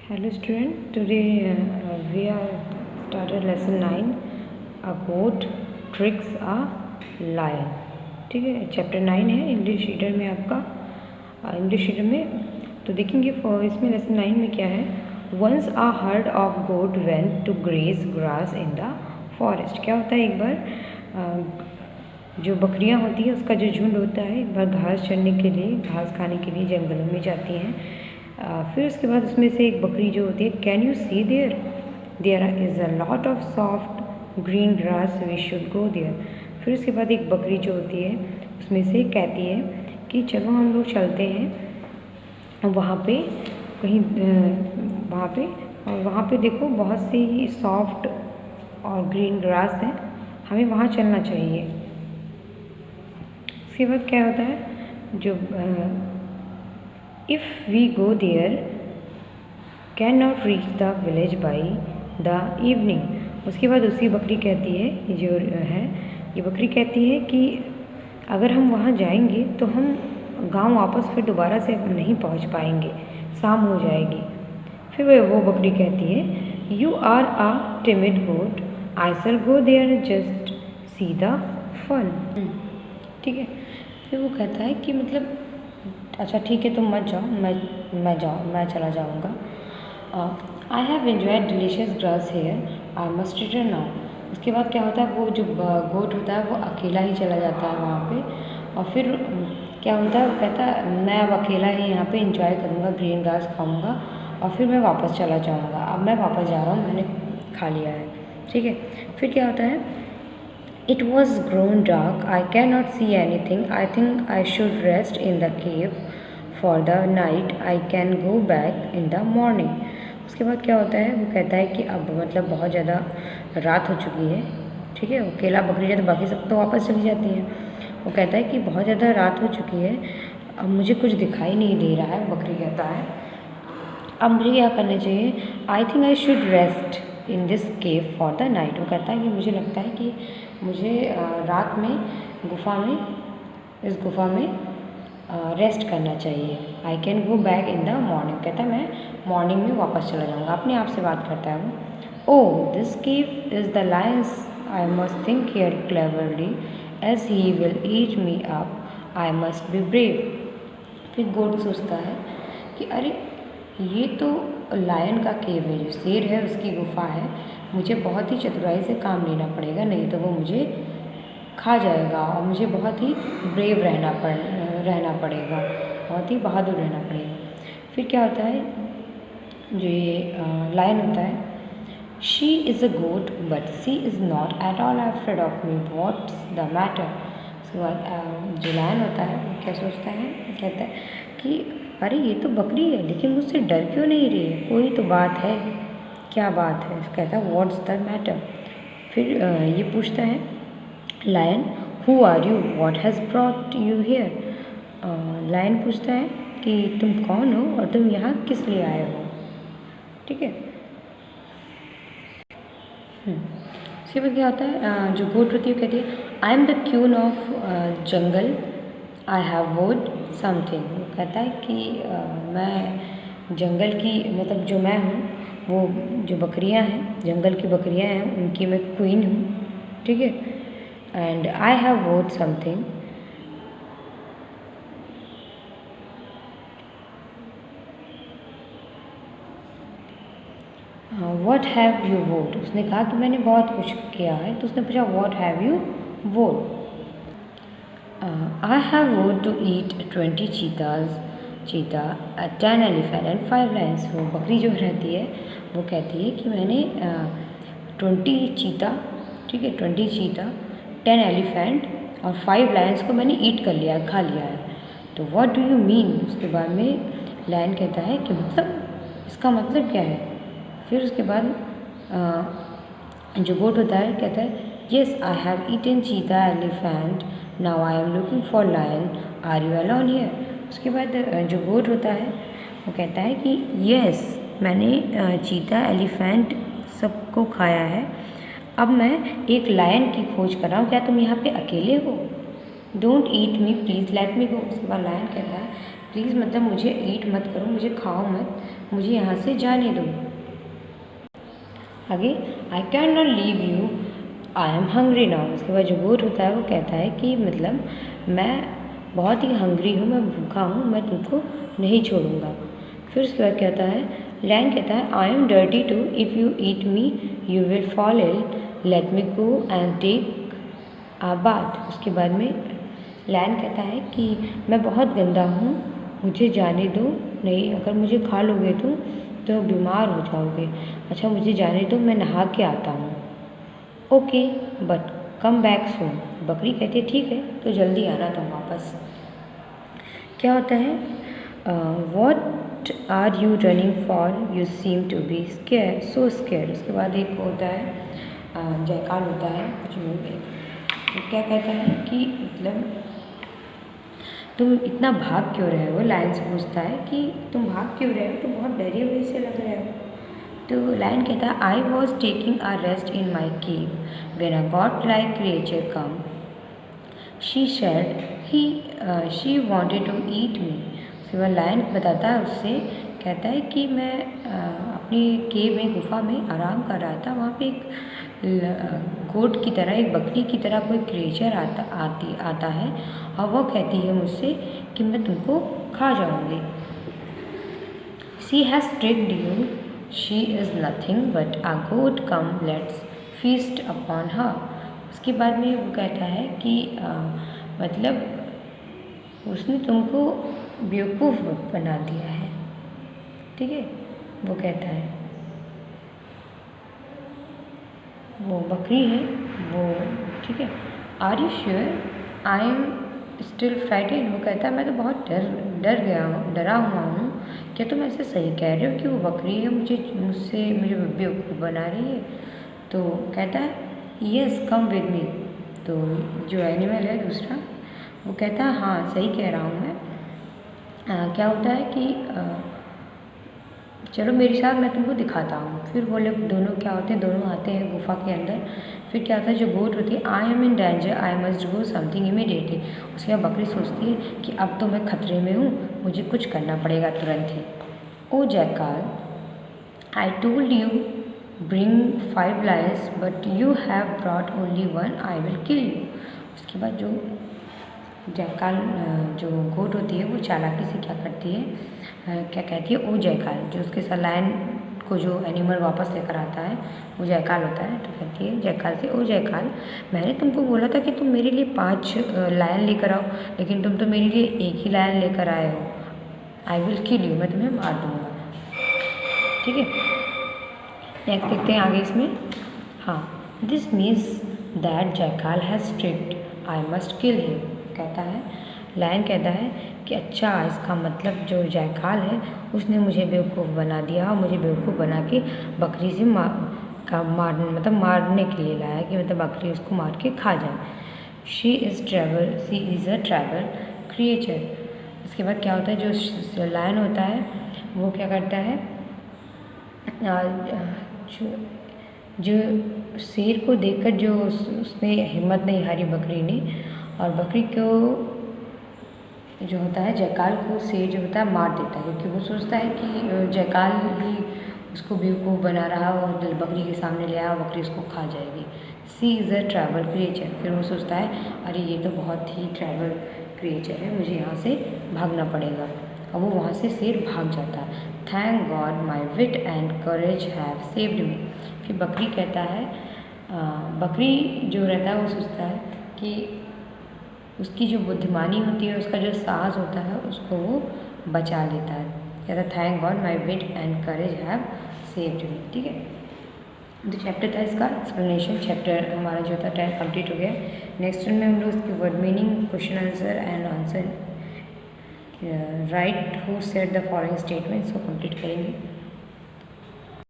Hello student, today we are started lesson 9 a goat tricks a lion। ठीक है, chapter 9 है English reader में आपका। इंग्लिश रीडर में तो देखेंगे इसमें लेसन 9 में क्या है। Once a herd of goat went to graze grass in the forest. क्या होता है, एक बार जो बकरियां होती है उसका जो झुंड होता है एक बार घास चरने के लिए, घास खाने के लिए जंगलों में जाती हैं। फिर उसके बाद उसमें से एक बकरी जो होती है, can you see there is a lot of soft green grass we should go there. फिर उसके बाद एक बकरी जो होती है उसमें से कहती है कि चलो हम लोग चलते हैं वहाँ पे कहीं, वहाँ पे देखो बहुत सी सॉफ्ट और ग्रीन ग्रास है, हमें वहाँ चलना चाहिए। उसके बाद क्या होता है, जो if we go there can not reach the village by the evening. उसके बाद दूसरी बकरी कहती है, जो है ये बकरी कहती है कि अगर हम वहाँ जाएंगे तो हम गांव वापस फिर दोबारा से नहीं पहुँच पाएंगे, शाम हो जाएगी। फिर वो बकरी कहती है you are a timid goat, I shall go there just see the fun. ठीक है, फिर वो कहता है कि मतलब अच्छा ठीक है तुम मत जाओ, मैं चला जाऊँगा। I have enjoyed delicious grass here, I must return now. उसके बाद क्या होता है, वो जो गोट होता है वो अकेला ही चला जाता है वहाँ पे। और फिर क्या होता है, वो कहता है मैं अब अकेला ही यहाँ पे इंजॉय करूँगा, ग्रीन ग्रास खाऊँगा और फिर मैं वापस चला जाऊँगा। अब मैं वापस जा रहा हूँ, मैंने खा लिया है। ठीक है, फिर क्या होता है, It was grown dark, I cannot see anything, I think I should rest in the cave for the night, I can go back in the morning। उसके बाद क्या होता है, वो कहता है कि अब मतलब बहुत ज़्यादा रात हो चुकी है। ठीक है, वो अकेला बकरी जाता, बाकी सब तो वापस चली जाती हैं। वो कहता है कि बहुत ज़्यादा रात हो चुकी है, अब मुझे कुछ दिखाई नहीं दे रहा है। बकरी कहता है अब मुझे क्या करना चाहिए, I think I should rest in this cave for the night. वो कहता है कि मुझे लगता है कि मुझे रात में इस गुफा में रेस्ट करना चाहिए। I can go back in the morning. कहता है मैं मॉर्निंग में वापस चला जाऊँगा। अपने आप से बात करता है वो। Oh this cave is the lion's, I must think here cleverly as he will eat me up, I must be brave. फिर गोट सोचता है कि अरे ये तो लायन का केव है, जो शेर है उसकी गुफा है, मुझे बहुत ही चतुराई से काम लेना पड़ेगा, नहीं तो वो मुझे खा जाएगा और मुझे बहुत ही ब्रेव रहना पड़ेगा, बहुत ही बहादुर रहना पड़ेगा। फिर क्या होता है, जो ये लायन होता है, she is a goat but she is not at all afraid of me, what's the matter. उसके बाद जो लायन होता है वो क्या सोचता है, कहता है कि अरे ये तो बकरी है लेकिन मुझसे डर क्यों नहीं रही है, कोई तो बात है, क्या बात है। कहता है व्हाट्स द मैटर। फिर ये पूछता है lion who are you, what has brought you here. Lion पूछता है कि तुम कौन हो और तुम यहाँ किस लिए आए हो। ठीक है, उसके बाद क्या होता है, जो गोट होती है कहती है I am the queen of jungle, I have वोड समथिंग। वो कहता है कि मैं जंगल की, मतलब जो मैं हूँ वो जो बकरियाँ हैं, जंगल की बकरियाँ हैं उनकी मैं क्वीन हूँ। ठीक है, एंड आई हैव वोड समथिंग। व्हाट हैव यू वोड। उसने कहा कि मैंने बहुत कुछ किया है, तो उसने पूछा व्हाट हैव यू वोड। I have vowed to eat 20 cheetah, 10 elephant and 5 lions। वो बकरी जो रहती है वो कहती है कि मैंने 20 चीता, ठीक है 20 चीता, 10 एलिफेंट और 5 लायंस को मैंने ईट कर लिया, खा लिया है। तो व्हाट डू यू मीन। उसके बाद में लायन कहता है कि मतलब इसका मतलब क्या है। फिर उसके बाद जो गोट होता है कहता है yes I have eaten cheetah elephant, now I am looking for lion, are you alone here. उसके बाद जो गोट होता है वो कहता है कि येस मैंने चीता एलिफेंट सबको खाया है, अब मैं एक लायन की खोज कर रहा हूँ, क्या तुम यहाँ पे अकेले हो, don't eat me please let me go. उसके बाद लायन कहता है प्लीज़ मतलब मुझे ईट मत करो, मुझे खाओ मत, मुझे यहाँ से जाने दो। आगे I can not leave you, I am hungry now. उसके बाद जो गोट होता है वो कहता है कि मतलब मैं बहुत ही हंग्री हूँ, मैं भूखा हूँ, मैं तुमको नहीं छोड़ूंगा। फिर उसके बाद क्या होता है, लायन कहता है I am dirty too, if you eat me you will fall ill, let me go and take a bath. उसके बाद में लायन कहता है कि मैं बहुत गंदा हूँ, मुझे जाने दो, नहीं अगर मुझे खा लोगे तुम तो बीमार हो जाओगे। अच्छा मुझे जाने दो, मैं नहा के आता हूँ। Okay but come back soon. बकरी कहती है ठीक है तो जल्दी आना तुम वापस। क्या होता है, what are you running for, you seem to be scare, so scare. उसके बाद एक होता है जयकाल होता है जो तो क्या कहता है कि मतलब तुम इतना भाग क्यों रहे हो। लायन से पूछता है कि तुम भाग क्यों रहे हो, तुम बहुत डरे हुए से लग रहे हो। तो लायन कहता है I was taking a rest in my cave when a god like creature come, she said she wanted to eat me. उसके बाद लायन बताता है उससे, कहता है कि मैं अपनी केव में गुफा में आराम कर रहा था, वहाँ पे एक गोट की तरह, एक बकरी की तरह कोई क्रिएचर आता है और वो कहती है मुझसे कि मैं तुमको खा जाऊँगी। She has tricked you, she is nothing but a goat, come let's feast upon her. उसके बाद में वो कहता है कि मतलब उसने तुमको बेवकूफ़ बना दिया है, ठीक है। वो कहता है, वो बकरी है वो, ठीक है। Are you sure, I am still frightened. वो कहता है मैं तो बहुत डरा हुआ हूँ। क्या तुम ऐसे सही कह रहे हो कि वो बकरी है मुझे बेवकूफ़ बना रही है। तो कहता है येस कम विद मी। तो जो एनिमल है दूसरा वो कहता है हाँ सही कह रहा हूँ मैं। क्या होता है कि चलो मेरे साथ, मैं तुमको दिखाता हूँ। फिर वो लोग दोनों क्या होते हैं, दोनों आते हैं गुफा के अंदर। फिर क्या होता है, जो गोट होती है I M in danger, I must do something immediately. उसके बाद बकरी सोचती है कि अब तो मैं खतरे में हूँ, मुझे कुछ करना पड़ेगा तुरंत ही। Oh jackal, I told you bring 5 lions but you have brought only 1, I will kill you. उसके बाद जो जयकाल जो गोट होती है वो चालाकी से क्या करती है, क्या कहती है, ओ जयकाल। जो उसके साथ लायन को जो एनिमल वापस लेकर आता है वो जयकाल होता है। तो कहती है जयकाल से, ओ जयकाल मैंने तुमको बोला था कि तुम मेरे लिए 5 लायन लेकर आओ, लेकिन तुम तो मेरे लिए एक ही लायन लेकर आए हो। आई विल किल यू, मैं तुम्हें मार दूँगा, ठीक है। नेक्स्ट देखते हैं आगे इसमें। हाँ, this means that jackal has tricked, I must kill him. कहता है, लायन कहता है कि अच्छा इसका मतलब जो जयकाल है उसने मुझे बेवकूफ़ बना दिया और मुझे बेवकूफ़ बना के बकरी से मारने के लिए लाया कि मतलब बकरी उसको मार के खा जाए। She is a travel creature. उसके बाद क्या होता है, जो लायन होता है वो क्या करता है, जो शेर को देखकर जो उसने हिम्मत नहीं हारी बकरी ने, और बकरी को जो होता है जयकाल को शेर जो होता है मार देता है, क्योंकि वो सोचता है कि जयकाल ही उसको बेवकूफ़ बना रहा और बकरी के सामने ले आया, बकरी उसको खा जाएगी। सी इज़ अ ट्रैवल क्रिएचर। फिर वो सोचता है अरे ये तो बहुत ही ट्रैवल क्रिएचर है, मुझे यहाँ से भागना पड़ेगा। और वो वहाँ से शेर भाग जाता है। Thank God my wit and courage have saved me. फिर बकरी कहता है, बकरी जो रहता है वो सोचता है कि उसकी जो बुद्धिमानी होती है, उसका जो साहस होता है, उसको वो बचा लेता है। कहता है thank God my wit and courage have saved me, ठीक है। तो चैप्टर था इसका एक्सप्लेनेशन। चैप्टर हमारा जो था 10 कंप्लीट हो गया। नेक्स्ट में हम लोग इसकी word meaning, question answer and answer right who said the following statements को कंप्लीट करेंगे।